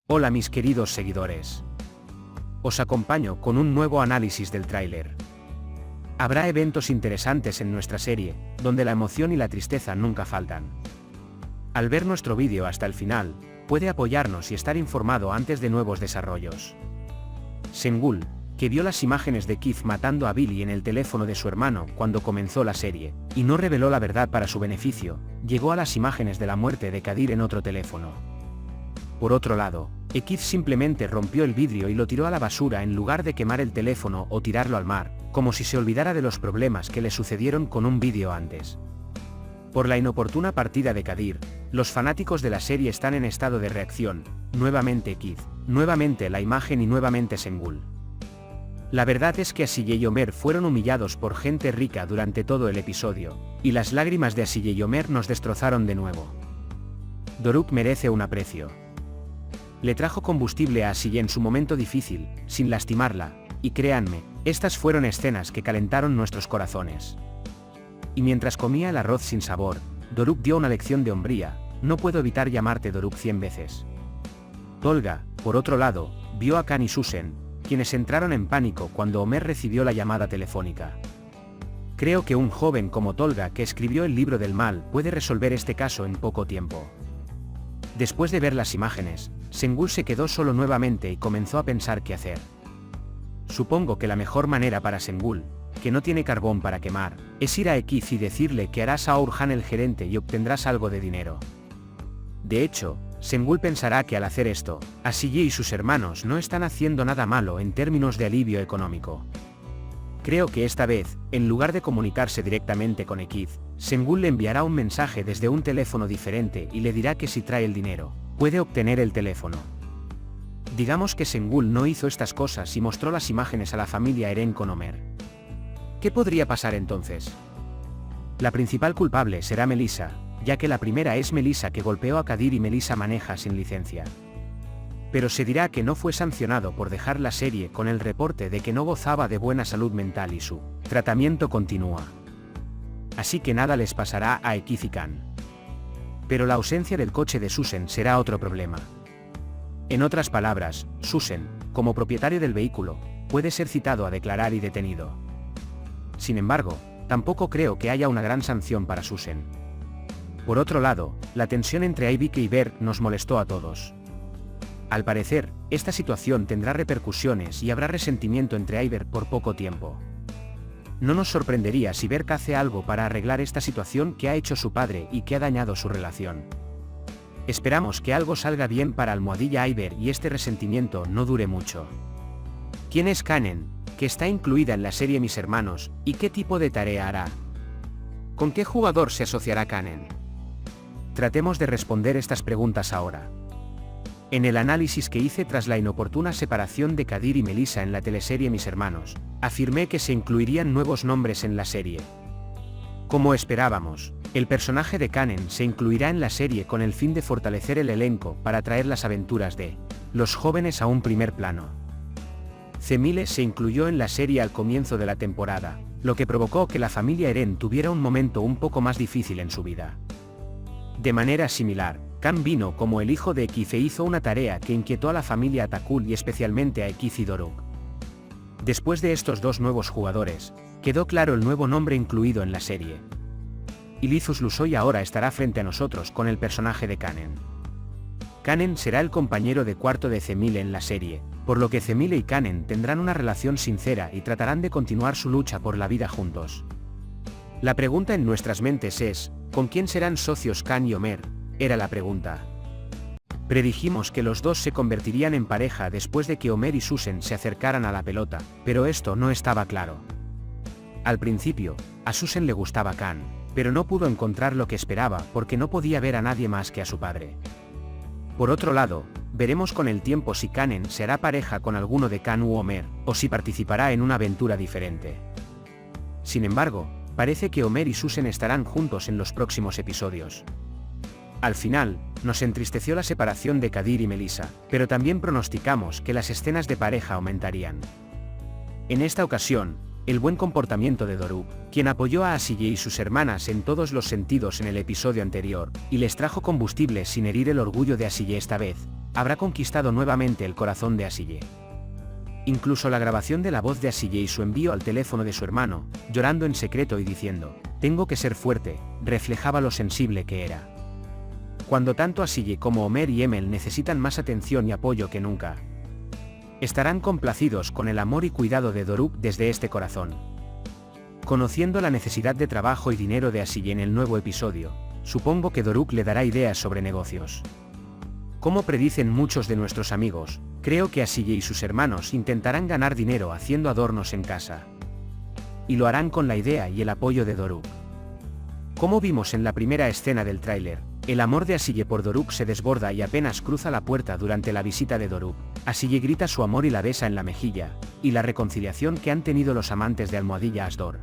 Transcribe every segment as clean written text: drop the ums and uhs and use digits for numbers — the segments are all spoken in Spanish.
Hola mis queridos seguidores. Os acompaño con un nuevo análisis del tráiler. Habrá eventos interesantes en nuestra serie, donde la emoción y la tristeza nunca faltan. Al ver nuestro vídeo hasta el final, puede apoyarnos y estar informado antes de nuevos desarrollos. Sengul, que vio las imágenes de Keith matando a Billy en el teléfono de su hermano cuando comenzó la serie, y no reveló la verdad para su beneficio, llegó a las imágenes de la muerte de Kadir en otro teléfono. Por otro lado, Keith simplemente rompió el vidrio y lo tiró a la basura en lugar de quemar el teléfono o tirarlo al mar, como si se olvidara de los problemas que le sucedieron con un vídeo antes. Por la inoportuna partida de Kadir, los fanáticos de la serie están en estado de reacción, nuevamente Keith, nuevamente la imagen y nuevamente Sengul. La verdad es que Asiyeh y Homer fueron humillados por gente rica durante todo el episodio, y las lágrimas de Asiyeh y Homer nos destrozaron de nuevo. Doruk merece un aprecio. Le trajo combustible a Asiyeh en su momento difícil, sin lastimarla, y créanme, estas fueron escenas que calentaron nuestros corazones. Y mientras comía el arroz sin sabor, Doruk dio una lección de hombría: no puedo evitar llamarte Doruk 100 veces. Tolga, por otro lado, vio a Khan y Susan, quienes entraron en pánico cuando Homer recibió la llamada telefónica. Creo que un joven como Tolga, que escribió el libro del mal, puede resolver este caso en poco tiempo. Después de ver las imágenes, Sengul se quedó solo nuevamente y comenzó a pensar qué hacer. Supongo que la mejor manera para Sengul, que no tiene carbón para quemar, es ir a Keith y decirle que harás a Orhan el gerente y obtendrás algo de dinero. De hecho, Sengul pensará que al hacer esto, Asiyeh y sus hermanos no están haciendo nada malo en términos de alivio económico. Creo que esta vez, en lugar de comunicarse directamente con Keith, Sengul le enviará un mensaje desde un teléfono diferente y le dirá que si trae el dinero, puede obtener el teléfono. Digamos que Sengul no hizo estas cosas y mostró las imágenes a la familia Eren con Homer. ¿Qué podría pasar entonces? La principal culpable será Melissa, ya que la primera es Melissa, que golpeó a Kadir y Melissa maneja sin licencia. Pero se dirá que no fue sancionado por dejar la serie con el reporte de que no gozaba de buena salud mental y su tratamiento continúa. Así que nada les pasará a Keith y Khan. Pero la ausencia del coche de Susan será otro problema. En otras palabras, Susan, como propietario del vehículo, puede ser citado a declarar y detenido. Sin embargo, tampoco creo que haya una gran sanción para Susan. Por otro lado, la tensión entre Aivike y Bert nos molestó a todos. Al parecer, esta situación tendrá repercusiones y habrá resentimiento entre Aivike por poco tiempo. No nos sorprendería si Bert hace algo para arreglar esta situación que ha hecho su padre y que ha dañado su relación. Esperamos que algo salga bien para Almohadilla Aivike y este resentimiento no dure mucho. ¿Quién es Kanen, que está incluida en la serie Mis Hermanos, y qué tipo de tarea hará? ¿Con qué jugador se asociará Kanen? Tratemos de responder estas preguntas ahora. En el análisis que hice tras la inoportuna separación de Kadir y Melissa en la teleserie Mis Hermanos, afirmé que se incluirían nuevos nombres en la serie. Como esperábamos, el personaje de Kanen se incluirá en la serie con el fin de fortalecer el elenco para traer las aventuras de los jóvenes a un primer plano. Zemile se incluyó en la serie al comienzo de la temporada, lo que provocó que la familia Eren tuviera un momento un poco más difícil en su vida. De manera similar, Khan vino como el hijo de Keith e hizo una tarea que inquietó a la familia Atakul y especialmente a Keith y Doruk. Después de estos dos nuevos jugadores, quedó claro el nuevo nombre incluido en la serie. Ilizus Lusoy ahora estará frente a nosotros con el personaje de Kanen. Kanen será el compañero de cuarto de Zemile en la serie, por lo que Zemile y Kanen tendrán una relación sincera y tratarán de continuar su lucha por la vida juntos. La pregunta en nuestras mentes es, ¿con quién serán socios Khan y Homer? Era la pregunta. Predijimos que los dos se convertirían en pareja después de que Homer y Susan se acercaran a la pelota, pero esto no estaba claro. Al principio, a Susan le gustaba Khan, pero no pudo encontrar lo que esperaba porque no podía ver a nadie más que a su padre. Por otro lado, veremos con el tiempo si Kanen se hará pareja con alguno de Khan u Homer, o si participará en una aventura diferente. Sin embargo, parece que Homer y Susan estarán juntos en los próximos episodios. Al final, nos entristeció la separación de Kadir y Melissa, pero también pronosticamos que las escenas de pareja aumentarían. En esta ocasión, el buen comportamiento de Doruk, quien apoyó a Asiyeh y sus hermanas en todos los sentidos en el episodio anterior, y les trajo combustible sin herir el orgullo de Asiyeh esta vez, habrá conquistado nuevamente el corazón de Asille. Incluso la grabación de la voz de Asille y su envío al teléfono de su hermano, llorando en secreto y diciendo, «Tengo que ser fuerte», reflejaba lo sensible que era. Cuando tanto Asille como Homer y Emil necesitan más atención y apoyo que nunca, estarán complacidos con el amor y cuidado de Doruk desde este corazón. Conociendo la necesidad de trabajo y dinero de Asille en el nuevo episodio, supongo que Doruk le dará ideas sobre negocios. Como predicen muchos de nuestros amigos, creo que Asille y sus hermanos intentarán ganar dinero haciendo adornos en casa. Y lo harán con la idea y el apoyo de Doruk. Como vimos en la primera escena del tráiler, el amor de Asille por Doruk se desborda y apenas cruza la puerta durante la visita de Doruk, Asille grita su amor y la besa en la mejilla, y la reconciliación que han tenido los amantes de Almohadilla Asdor.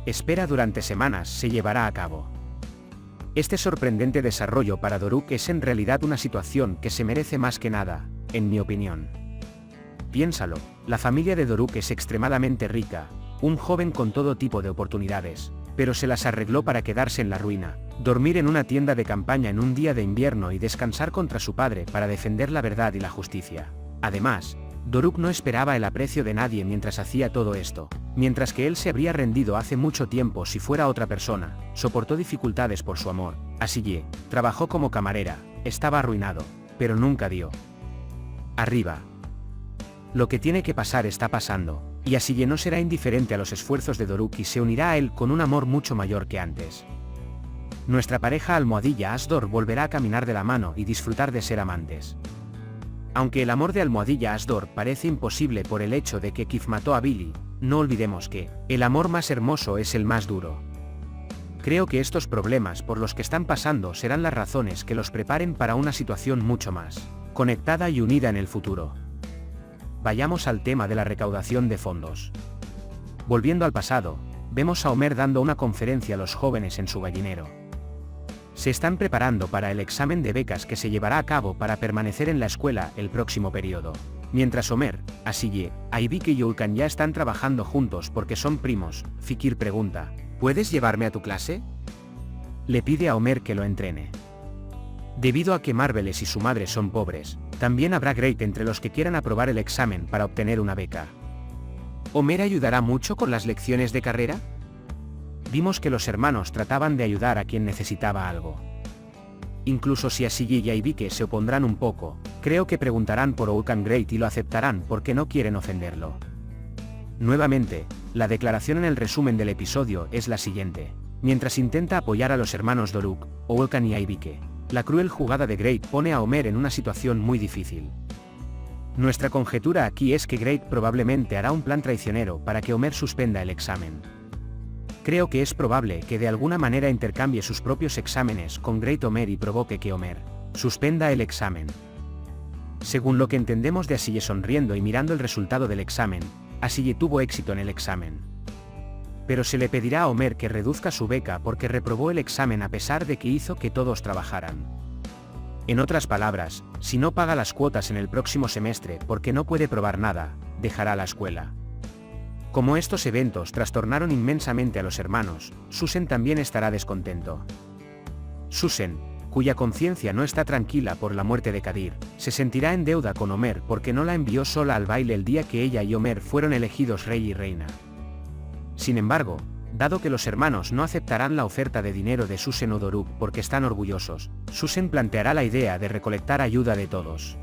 Espera durante semanas se llevará a cabo. Este sorprendente desarrollo para Doruk es en realidad una situación que se merece más que nada, en mi opinión. Piénsalo, la familia de Doruk es extremadamente rica, un joven con todo tipo de oportunidades, pero se las arregló para quedarse en la ruina, dormir en una tienda de campaña en un día de invierno y descansar contra su padre para defender la verdad y la justicia. Además, Doruk no esperaba el aprecio de nadie mientras hacía todo esto, mientras que él se habría rendido hace mucho tiempo si fuera otra persona, soportó dificultades por su amor. Asille trabajó como camarera, estaba arruinado, pero nunca dio. Arriba. Lo que tiene que pasar está pasando, y Asille no será indiferente a los esfuerzos de Doruk y se unirá a él con un amor mucho mayor que antes. Nuestra pareja Almohadilla Asdor volverá a caminar de la mano y disfrutar de ser amantes. Aunque el amor de Almohadilla Asdor parece imposible por el hecho de que Kif mató a Billy, no olvidemos que, el amor más hermoso es el más duro. Creo que estos problemas por los que están pasando serán las razones que los preparen para una situación mucho más conectada y unida en el futuro. Vayamos al tema de la recaudación de fondos. Volviendo al pasado, vemos a Homer dando una conferencia a los jóvenes en su gallinero. Se están preparando para el examen de becas que se llevará a cabo para permanecer en la escuela el próximo periodo. Mientras Homer, Asille, Aibike y Ulkan ya están trabajando juntos porque son primos, Fikir pregunta, ¿puedes llevarme a tu clase? Le pide a Homer que lo entrene. Debido a que Marvelous y su madre son pobres, también habrá Great entre los que quieran aprobar el examen para obtener una beca. ¿Homer ayudará mucho con las lecciones de carrera? Vimos que los hermanos trataban de ayudar a quien necesitaba algo. Incluso si Asille y Aibike se opondrán un poco, creo que preguntarán por Ulkan Great y lo aceptarán porque no quieren ofenderlo. Nuevamente, la declaración en el resumen del episodio es la siguiente. Mientras intenta apoyar a los hermanos Doruk, Ulkan y Aibike, la cruel jugada de Great pone a Homer en una situación muy difícil. Nuestra conjetura aquí es que Great probablemente hará un plan traicionero para que Homer suspenda el examen. Creo que es probable que de alguna manera intercambie sus propios exámenes con Great Homer y provoque que Homer suspenda el examen. Según lo que entendemos de Asille sonriendo y mirando el resultado del examen, Asille tuvo éxito en el examen. Pero se le pedirá a Homer que reduzca su beca porque reprobó el examen a pesar de que hizo que todos trabajaran. En otras palabras, si no paga las cuotas en el próximo semestre porque no puede probar nada, dejará la escuela. Como estos eventos trastornaron inmensamente a los hermanos, Susan también estará descontento. Susan, cuya conciencia no está tranquila por la muerte de Kadir, se sentirá en deuda con Homer porque no la envió sola al baile el día que ella y Homer fueron elegidos rey y reina. Sin embargo, dado que los hermanos no aceptarán la oferta de dinero de Susan o Doruk porque están orgullosos, Susan planteará la idea de recolectar ayuda de todos.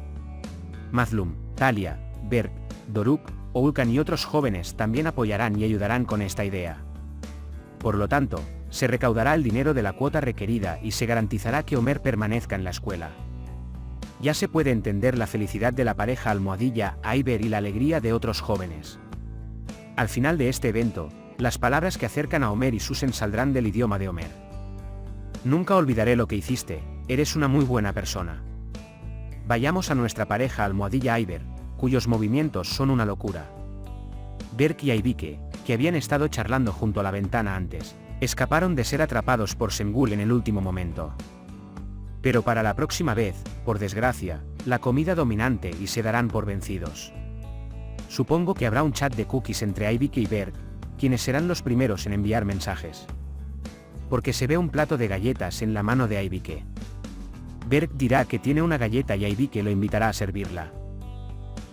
Mazlum, Talia, Berk, Doruk, Ulkan y otros jóvenes también apoyarán y ayudarán con esta idea. Por lo tanto, se recaudará el dinero de la cuota requerida y se garantizará que Homer permanezca en la escuela. Ya se puede entender la felicidad de la pareja Almohadilla, Aiber y la alegría de otros jóvenes. Al final de este evento, las palabras que acercan a Homer y Susan saldrán del idioma de Homer. Nunca olvidaré lo que hiciste, eres una muy buena persona. Vayamos a nuestra pareja Almohadilla Aiber, cuyos movimientos son una locura. Berk y Aibike, que habían estado charlando junto a la ventana antes, escaparon de ser atrapados por Semgul en el último momento. Pero para la próxima vez, por desgracia, la comida dominante y se darán por vencidos. Supongo que habrá un chat de cookies entre Aibike y Berk, quienes serán los primeros en enviar mensajes. Porque se ve un plato de galletas en la mano de Aibike. Berk dirá que tiene una galleta y Aibike lo invitará a servirla.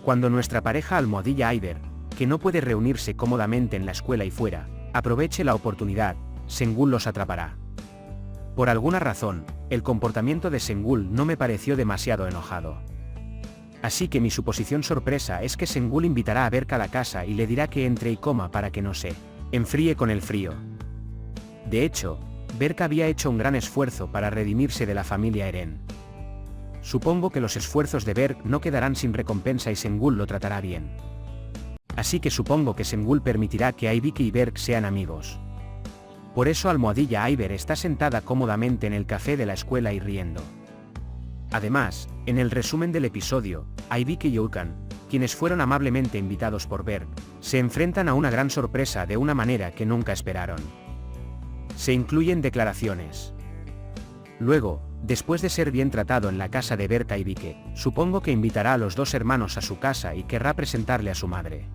Cuando nuestra pareja almohadilla Aiber, que no puede reunirse cómodamente en la escuela y fuera, aproveche la oportunidad, Sengul los atrapará. Por alguna razón, el comportamiento de Sengul no me pareció demasiado enojado. Así que mi suposición sorpresa es que Sengul invitará a Berk a la casa y le dirá que entre y coma para que no se enfríe con el frío. De hecho, Berk había hecho un gran esfuerzo para redimirse de la familia Eren. Supongo que los esfuerzos de Berk no quedarán sin recompensa y Sengul lo tratará bien. Así que supongo que Sengul permitirá que Aibike y Berk sean amigos. Por eso almohadilla Aiber está sentada cómodamente en el café de la escuela y riendo. Además, en el resumen del episodio, Aibike y Ulkan, quienes fueron amablemente invitados por Berk, se enfrentan a una gran sorpresa de una manera que nunca esperaron. Se incluyen declaraciones. Luego, después de ser bien tratado en la casa de Berk Aibike, supongo que invitará a los dos hermanos a su casa y querrá presentarle a su madre.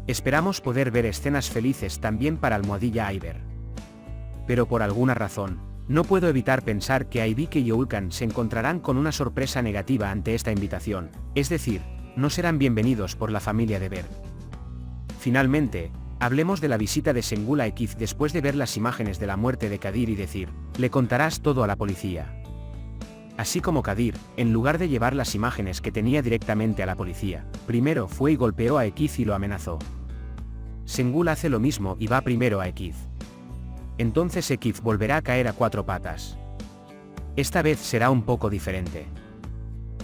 Esperamos poder ver escenas felices también para almohadilla Aiber. Pero por alguna razón, no puedo evitar pensar que Aibike y Ulkan se encontrarán con una sorpresa negativa ante esta invitación, es decir, no serán bienvenidos por la familia de Berk. Finalmente, hablemos de la visita de Sengul a Ekiz después de ver las imágenes de la muerte de Kadir y decir, le contarás todo a la policía. Así como Kadir, en lugar de llevar las imágenes que tenía directamente a la policía, primero fue y golpeó a Ekiz y lo amenazó. Sengul hace lo mismo y va primero a Ekiz. Entonces Ekiz volverá a caer a cuatro patas. Esta vez será un poco diferente.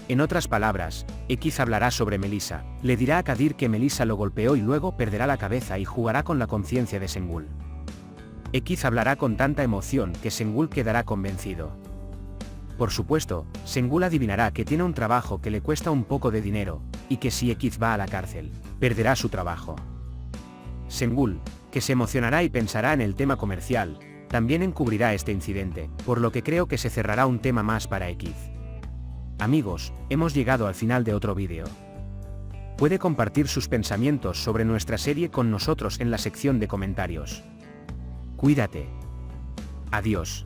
En otras palabras, Ekiz hablará sobre Melissa, le dirá a Kadir que Melissa lo golpeó y luego perderá la cabeza y jugará con la conciencia de Sengul. Ekiz hablará con tanta emoción que Sengul quedará convencido. Por supuesto, Sengul adivinará que tiene un trabajo que le cuesta un poco de dinero, y que si Ekiz va a la cárcel, perderá su trabajo. Sengul, que se emocionará y pensará en el tema comercial, también encubrirá este incidente, por lo que creo que se cerrará un tema más para Ekiz. Amigos, hemos llegado al final de otro vídeo. Puede compartir sus pensamientos sobre nuestra serie con nosotros en la sección de comentarios. Cuídate. Adiós.